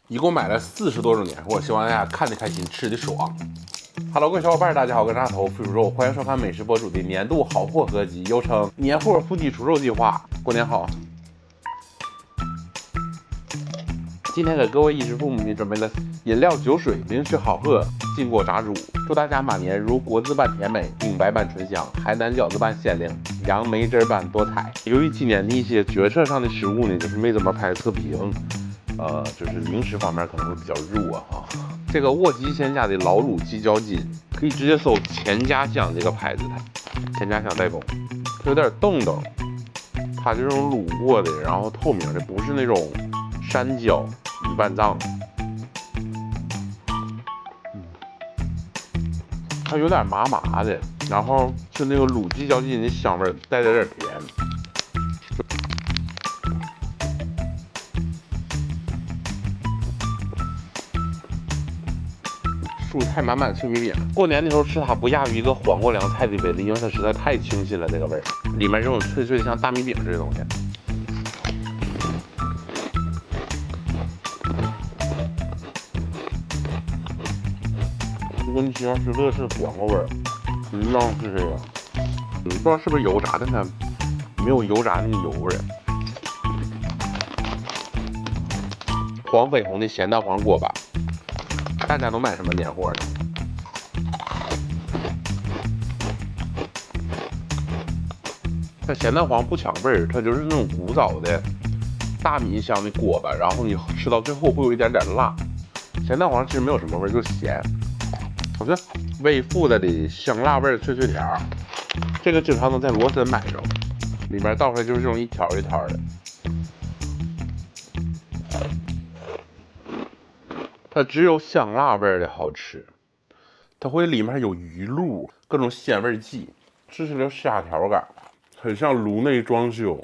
一共买了40多种年货，希望大家看得开心，吃得爽。Hello， 各位小伙伴，大家好，我是大头肥猪肉，欢迎收看美食博主的年度好货合集，又称年货腹肌除肉计划。过年好！今天给各位衣食父母们准备了饮料、酒水、零食好货，经过炸煮，祝大家马年如国字般甜美，明白般醇香，海南饺子般鲜灵，杨梅汁般多彩。由于今年的一些决策上的失误呢，就是没怎么拍测评，就是零食方面可能会比较弱哈。这个沃吉鲜家的老卤鸡脚筋，可以直接搜钱家香这个牌子的，钱家香代工，它有点冻冻，它这种卤过的，然后透明的，不是那种山椒鱼拌酱。它有点麻麻的，然后是那个卤鸡脚筋的香味，带点甜。蔬菜满满脆米饼，过年的时候吃它不亚于一个黄瓜凉菜的威力，因为它实在太清新了，这个味儿，里面这种脆脆的像大米饼似的东西。跟西安吃乐事黄瓜味儿，浪是这个，不知道是不是油炸，但它没有油炸那个油味儿。黄绯红的咸蛋黄锅巴，大家都买什么年货呢？它咸蛋黄不抢味儿，它就是那种古早的大米香的锅巴，然后你吃到最后会有一点点辣。咸蛋黄其实没有什么味儿，就咸。我觉得微附的香辣味脆脆条，这个经常能在罗森买着，里面倒出来就是这种一条一条的。它只有香辣味的好吃，它会里面有鱼露，各种鲜味剂，吃起来虾条感，很像炉内装修。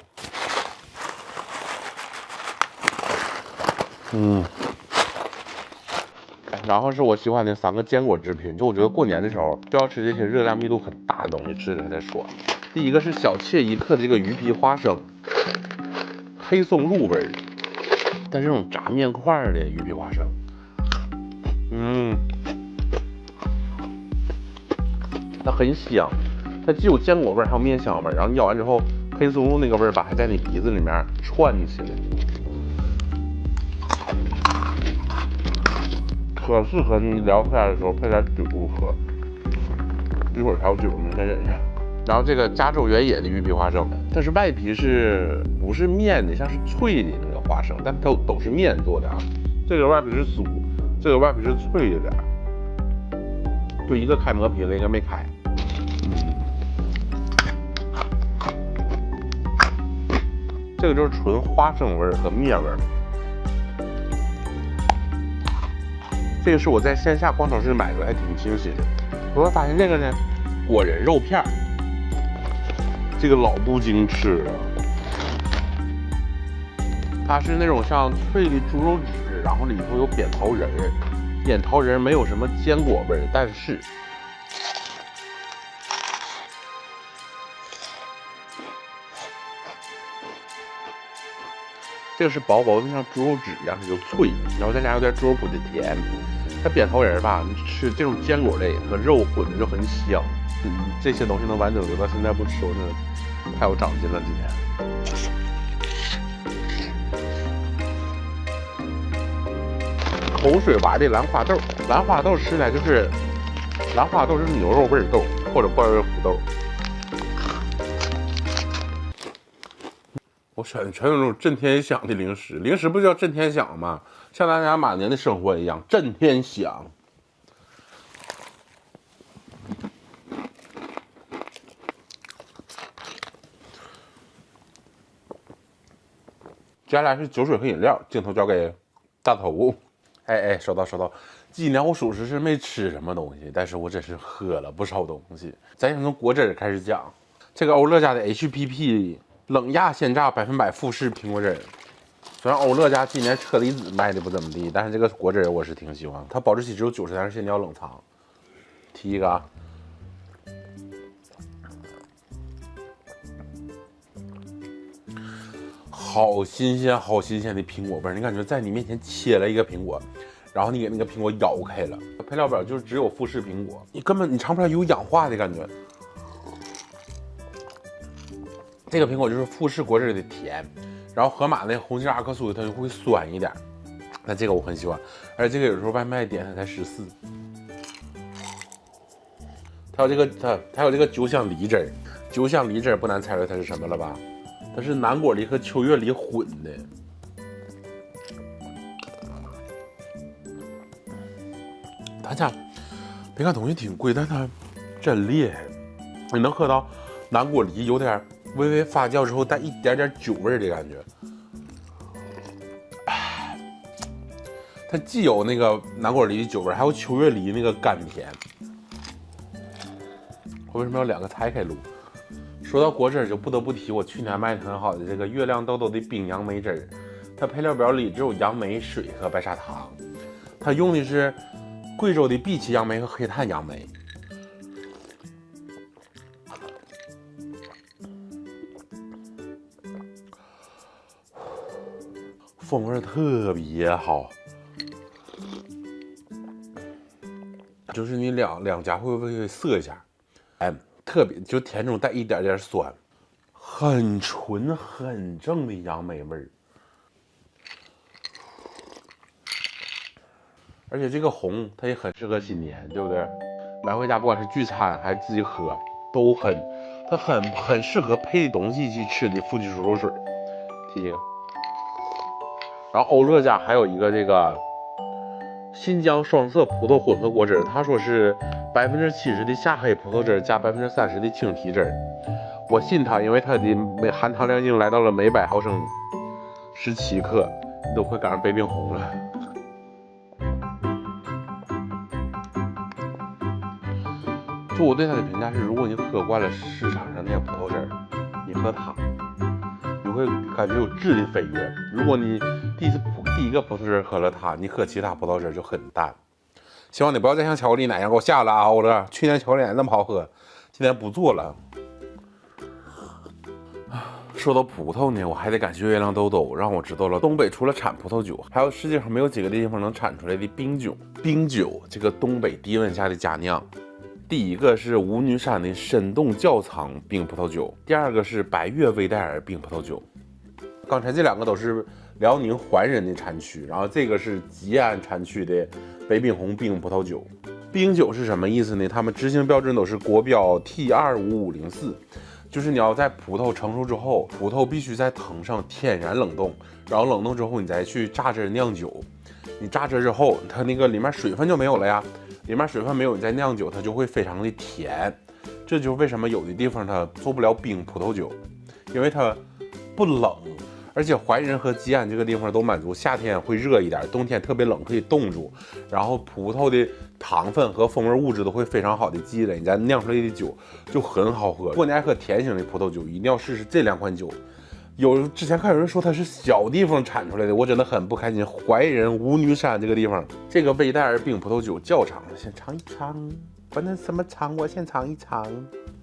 然后是我喜欢的3个坚果制品，就我觉得过年的时候就要吃这些热量密度很大的东西，吃着再说。第一个是小切一克的这个鱼皮花生，黑松露味儿，但是这种炸面块的鱼皮花生，它很香，它既有坚果味还有面香味，然后咬完之后黑松露那个味儿吧还在你鼻子里面串起来。可适合你聊天的时候配点酒喝，一会儿还有酒呢，再忍一下。然后这个加州原野的鱼皮花生，但是外皮是不是面的，像是脆的那个花生，但它都是面做的啊。这个外皮是酥，这个外皮是脆的点，就一个开磨皮了，一个没开。这个就是纯花生味和面味。这个是我在线下逛超市买的，还挺清新的。我发现这个呢，果仁肉片，这个老不经吃了。它是那种像脆的猪肉脂，然后里头有扁桃仁，扁桃仁没有什么坚果味，但是这个是薄薄的像猪肉脂一样，它就脆，然后再加上有点猪肉脯的甜。它扁桃仁吧，你吃这种坚果类和肉混的就很香。这些东西能完整留到现在不吃，我真的太有长进了。今天口水娃的兰花豆，兰花豆吃起来就是兰花豆是牛肉味豆或者怪味胡豆。我选的全是那种震天响的零食，零食不就叫震天响吗？像大家马年的生活一样震天响。接下来是酒水和饮料，镜头交给大头。收到。今年我属实是没吃什么东西，但是我真是喝了不少东西。咱先从果汁开始讲，这个欧乐家的 HPP 冷压鲜榨100%富士苹果汁。虽然欧乐家今年车厘子卖的不怎么地，但是这个果汁我是挺喜欢。它保质期只有90天，限定要冷藏。提一个啊，好新鲜，好新鲜的苹果味儿！你感觉在你面前切了一个苹果，然后你给那个苹果咬开了，配料表就是只有富士苹果，你根本尝不出来有氧化的感觉。这个苹果就是富士果汁的甜，然后盒马那红心阿克苏它就会酸一点。那这个我很喜欢，而且这个有时候外卖点它才14。它有这个酒香梨汁儿，酒香梨汁儿不难猜出来它是什么了吧？它是南果梨和秋月梨混的。他家别看东西挺贵，但它真厉害，你能喝到南果梨有点微微发酵之后带一点点酒味的感觉。它既有那个南果梨的酒味，还有秋月梨那个甘甜。我为什么要2个拆开录？说到果汁就不得不提我去年卖的很好的这个月亮豆豆的冰杨梅汁儿。它配料表里只有杨梅、水和白砂糖，它用的是贵州的碧琪杨梅和黑炭杨梅。风味特别好，就是你两家会不会涩一下？哎，特别就甜中带一点点酸，很纯很正的杨梅味儿。而且这个红它也很适合新年，对不对？买回家不管是聚餐还是自己喝，都它很适合配东西去吃的富集熟肉水。提这个。然后欧乐家还有一个这个新疆双色葡萄混合果汁，他说是70%的夏黑葡萄汁加30%的青提汁，我信他，因为它的含糖量已经来到了每100毫升17克，你都快赶上杯冰红了。就我对它的评价是，如果你喝惯了市场上那些葡萄汁，你喝它，你会感觉有质的飞跃。如果你第一个葡萄汁喝了它，你喝其他葡萄汁就很淡。希望你不要再像巧克力奶一样给我下了啊，欧乐！去年巧克力奶那么好喝，今年不做了。说到葡萄呢，我还得感谢月亮豆豆，让我知道了东北除了产葡萄酒，还有世界上没有几个地方能产出来的冰酒。冰酒这个东北低温下的佳酿，第一个是五女山的深洞窖藏冰葡萄酒，第二个是白月威戴尔冰葡萄酒。刚才这2个都是辽宁怀仁的产区，然后这个是吉安产区的北冰红冰葡萄酒。冰酒是什么意思呢？他们执行标准都是国标 T25504，就是你要在葡萄成熟之后，葡萄必须在藤上天然冷冻，然后冷冻之后你再去榨汁酿酒。你榨汁之后，它那个里面水分就没有了呀，里面水分没有，你再酿酒，它就会非常的甜。这就是为什么有的地方它做不了冰葡萄酒，因为它不冷。而且怀仁和吉安这个地方都满足夏天会热一点，冬天特别冷可以冻住，然后葡萄的糖分和风味物质都会非常好的积累，你再酿出来的酒就很好喝。如果你爱喝甜型的葡萄酒，一定要试试这2款酒。之前看有人说它是小地方产出来的，我真的很不开心。怀仁五女山这个地方，这个威戴尔冰葡萄酒窖藏，先尝一尝，反正什么尝我先尝一尝。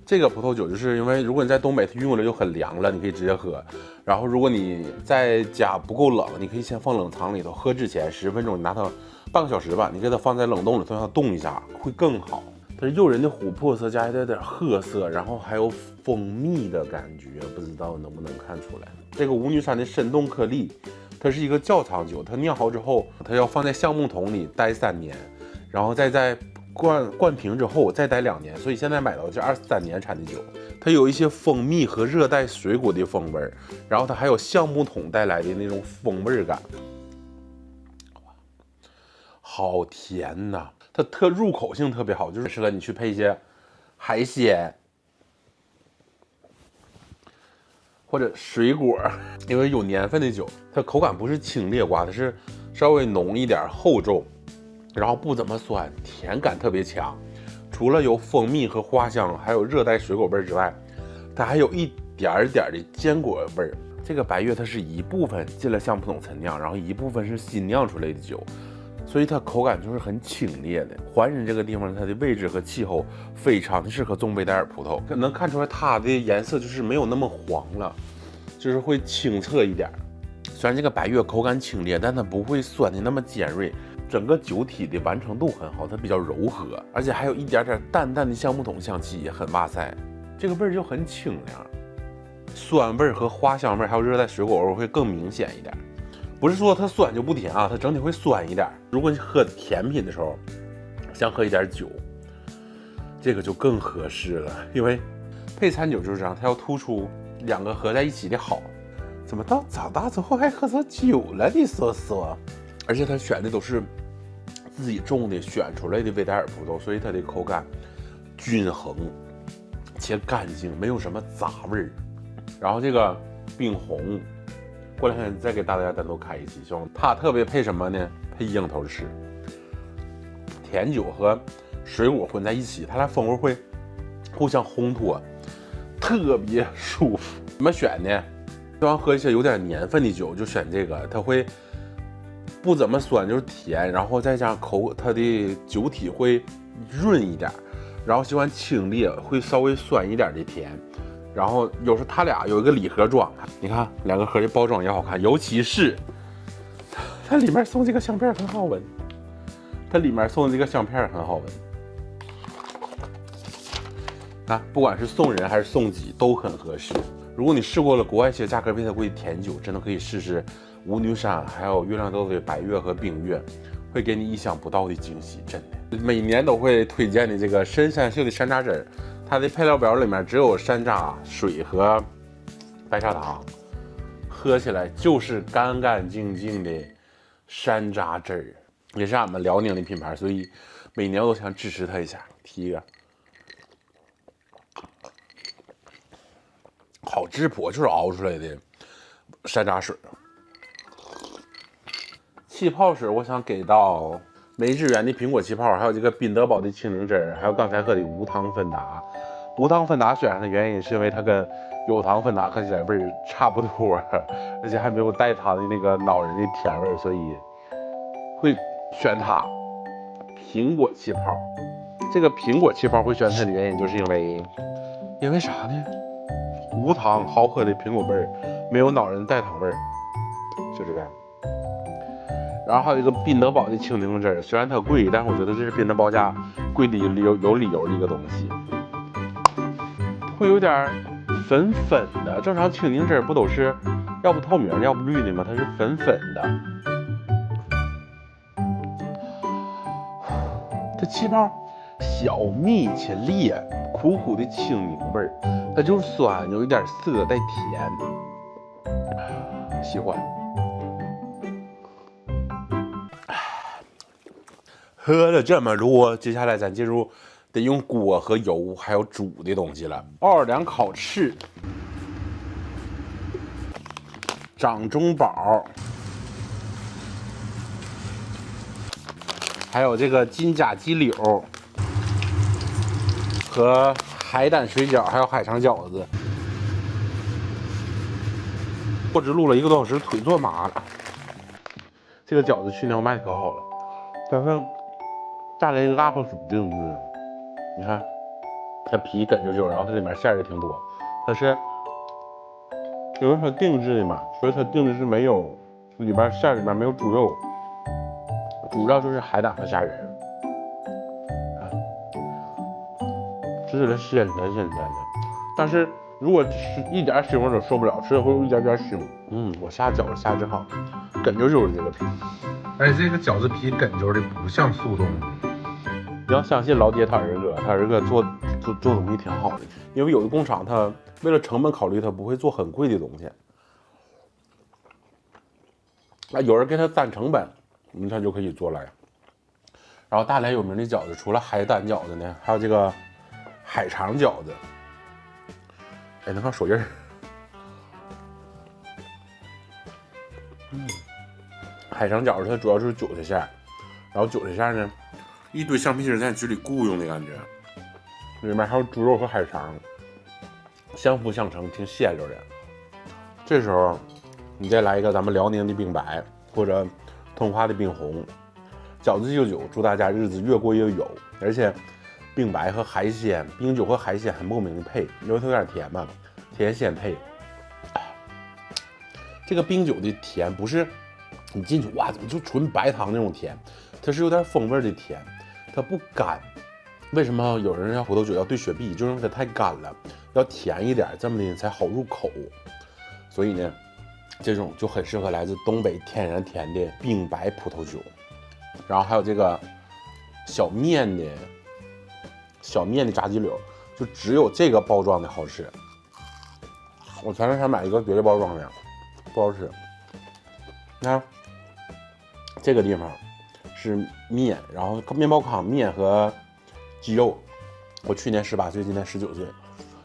这个葡萄酒就是因为如果你在东北它运过来就很凉了，你可以直接喝。然后如果你在家不够冷，你可以先放冷藏里头，喝之前10分钟，你拿它半个小时吧，你给它放在冷冻里头让它冻一下会更好。它是诱人的琥珀色加一点点褐色，然后还有蜂蜜的感觉，不知道能不能看出来。这个五女山的深洞颗粒，它是一个窖藏酒，它酿好之后它要放在橡木桶里待3年，然后再在灌瓶之后再待2年，所以现在买到是23年产的酒。它有一些蜂蜜和热带水果的风味，然后它还有橡木桶带来的那种风味感，好甜呐！它入口性特别好，就是适合你去配一些海鲜或者水果，因为有年份的酒，它口感不是清冽瓜，它是稍微浓一点厚重，然后不怎么酸，甜感特别强。除了有蜂蜜和花香，还有热带水果味之外，它还有一点点的坚果味。这个白月它是一部分进了橡木桶陈酿，然后一部分是新酿出来的酒，所以它口感就是很清冽的。怀仁这个地方它的位置和气候非常的适合种威戴尔葡萄，能看出来它的颜色就是没有那么黄了，就是会清澈一点。虽然这个白月口感清冽，但它不会酸的那么尖锐，整个酒体的完成度很好，它比较柔和，而且还有一点点淡淡的橡木桶香气，也很哇塞，这个味儿就很清凉，酸味和花香味还有热带水果味会更明显一点。不是说它酸就不甜啊，它整体会酸一点。如果你喝甜品的时候想喝一点酒，这个就更合适了，因为配餐酒就是这样，它要突出两个合在一起的好。怎么到长大之后还喝上酒了？你说说。而且它选的都是自己种的选出来的维达尔葡萄，所以它的口感均衡且干净，没有什么杂味儿。然后这个冰红，过两天再给大家单独开一期，希望它特别配什么呢？配樱桃吃。甜酒和水果混在一起，它俩风味会互相烘托，特别舒服。怎么选呢？希望喝一些有点年份的酒，就选这个，它会不怎么酸，就是甜，然后再加上它的酒体会润一点，然后喜欢清冽，会稍微酸一点的甜。然后有时候它俩有一个礼盒装，你看两个盒的包装也好看，尤其是它里面送这个香片很好闻，它里面送的这个香片很好闻。啊，不管是送人还是送己都很合适。如果你试过了国外一些价格比它贵的甜酒，真的可以试试五女山还有月亮豆的白月和冰月，会给你意想不到的惊喜，真的。每年都会推荐的这个深山秀的山楂汁，它的配料表里面只有山楂、水和白砂糖，喝起来就是干干净净的山楂汁儿，也是俺们辽宁的品牌，所以每年我都想支持它一下，提一个。好质朴，就是熬出来的山楂水。气泡水我想给到梅致源的苹果气泡，还有这个宾得宝的青柠汁，还有刚才喝的无糖芬达。无糖芬达选上的原因是因为它跟有糖芬达喝起来味儿差不多，而且还没有带它的那个恼人的甜味，所以会选它。苹果气泡，这个苹果气泡会选它的原因就是因为啥呢？无糖好喝的苹果味儿，没有恼人代糖味儿，就这个。然后还有一个宾得宝的青柠汁，虽然它贵，但是我觉得这是宾得宝家贵的有理由的一个东西。会有点粉粉的，正常青柠汁不都是要不透明要不绿的吗？它是粉粉的。它气泡小密且烈，苦苦的青柠味儿，它就是酸，有一点涩带甜，喜欢。喝了这么多，接下来咱进入得用锅和油还有煮的东西了。奥尔良烤翅、掌中宝，还有这个金甲鸡柳和海胆水饺，还有海肠饺子。我只录了1个多小时，腿坐麻了。这个饺子去年我卖的可好了，但是炸了一个阿婆薯丁子，你看它皮梗啾啾，然后它里面馅儿也挺多，它是因为它定制的嘛，所以它定的是没有里边馅里面没有猪肉，主要就是海胆和虾仁，吃起来鲜甜的。但是如果是一点腥味都受不了，吃的会有一点点腥。我下饺子下真好，梗啾啾的这个皮，而且这个饺子皮梗啾的不像速冻的。你要相信老爹他儿子做东西挺好的，因为有的工厂他为了成本考虑，他不会做很贵的东西。有人给他攒成本，他就可以做来。然后大连有名的饺子，除了海胆饺子呢，还有这个海肠饺子。哎，能看手印儿。海肠饺子它主要是韭菜馅，然后韭菜馅呢，一堆橡皮筋在你嘴里雇佣的感觉，里面还有猪肉和海肠，相辅相成，挺鲜溜的。这时候你再来一个咱们辽宁的冰白或者通化的冰红，饺子就酒，祝大家日子越过越有。而且冰白和海鲜，冰酒和海鲜很莫名的配，因为它有点甜嘛，甜鲜配。这个冰酒的甜不是你进去哇怎么就纯白糖那种甜，它是有点风味的甜，它不干。为什么有人要葡萄酒要兑雪碧，就是因为它太干了，要甜一点，这么的才好入口。所以呢，这种就很适合来自东北天然甜的冰白葡萄酒。然后还有这个小面的炸鸡柳，就只有这个包装的好吃。我前两天买一个别的包装的，不好吃。你看这个地方是面，然后面包糠、面和鸡肉。我去年18岁，今年19岁，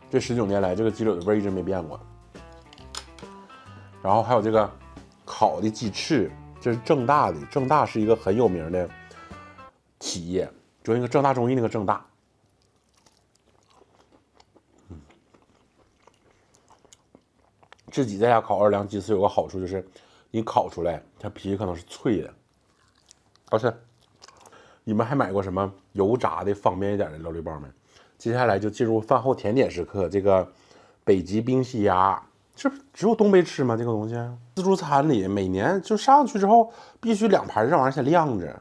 这19年来这个鸡柳的味一直没变过。然后还有这个烤的鸡翅，这是正大的，正大是一个很有名的企业，就那个正大中医那个正大。自己在家烤奥尔良鸡翅有个好处就是，你烤出来它皮可能是脆的。而且你们还买过什么油炸的方便一点的醪包没？接下来就进入饭后甜点时刻，这个北极冰西鸭，这只有东北吃吗？这个东西自助餐里每年就上去之后必须2盘这玩意儿先晾着。